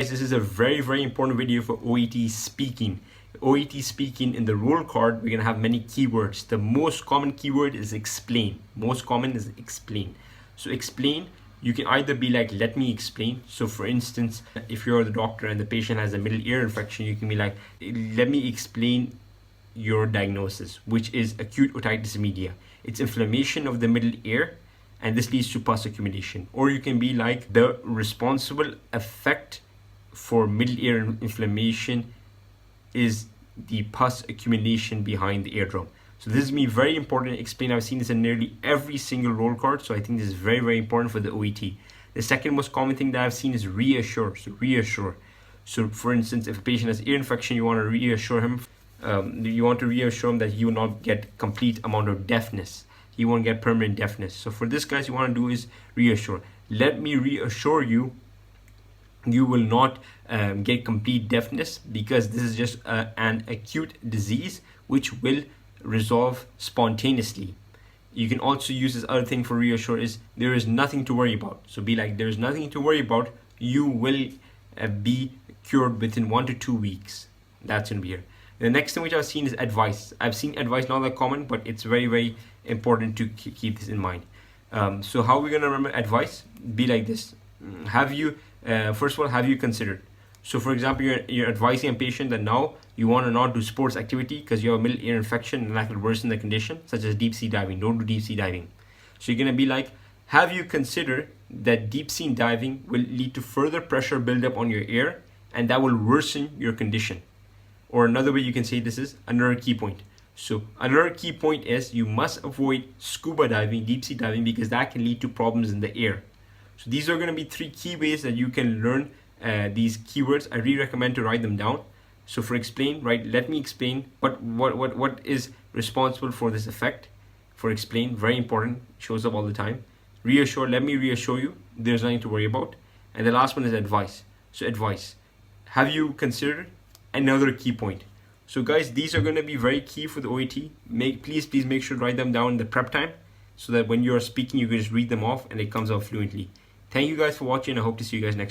This is a very important video for OET speaking. OET speaking, in the role card, we're going to have many keywords. The most common keyword is explain. Most common is explain. So explain, you can either be like, let me explain. So for instance, if you're the doctor and the patient has a middle ear infection, you can be like, let me explain your diagnosis, which is acute otitis media. It's inflammation of the middle ear, and this leads to pus accumulation. Or you can be like, the responsible effect for middle ear inflammation is the pus accumulation behind the eardrum. So this is me very important to explain. I've seen this in nearly every single role card, so I think this is very important for the OET. The second most common thing that I've seen is reassure. So reassure. So for instance, if a patient has ear infection, you want to reassure him. You want to reassure him that he will not get complete amount of deafness. He won't get permanent deafness. So for this, guys, you want to do is reassure. Let me reassure you, you will not get complete deafness, because this is just an acute disease which will resolve spontaneously. You can also use this other thing for reassure, is there is nothing to worry about. So be like, there is nothing to worry about. You will be cured within 1 to 2 weeks. That's going to be here. The next thing which I've seen is advice. I've seen advice, not that common, but it's very important to keep this in mind. So how are we going to remember advice? Be like this. Have you first of all, have you considered? So for example, you're advising a patient that now you want to not do sports activity because you have a middle ear infection and that will worsen the condition, such as deep sea diving. Don't do deep sea diving. So you're going to be like, have you considered that deep sea diving will lead to further pressure buildup on your ear, and that will worsen your condition? Or another way you can say this is another key point. So another key point is you must avoid scuba diving, deep sea diving, because that can lead to problems in the ear. So these are going to be 3 key ways that you can learn these keywords. I really recommend to write them down. So for explain, right, let me explain what is responsible for this effect. For explain, very important, shows up all the time. Reassure, let me reassure you, there's nothing to worry about. And the last one is advice. So advice, have you considered? Another key point. So guys, these are going to be very key for the OET. Please make sure to write them down in the prep time, so that when you're speaking, you can just read them off and it comes out fluently. Thank you guys for watching. I hope to see you guys next time.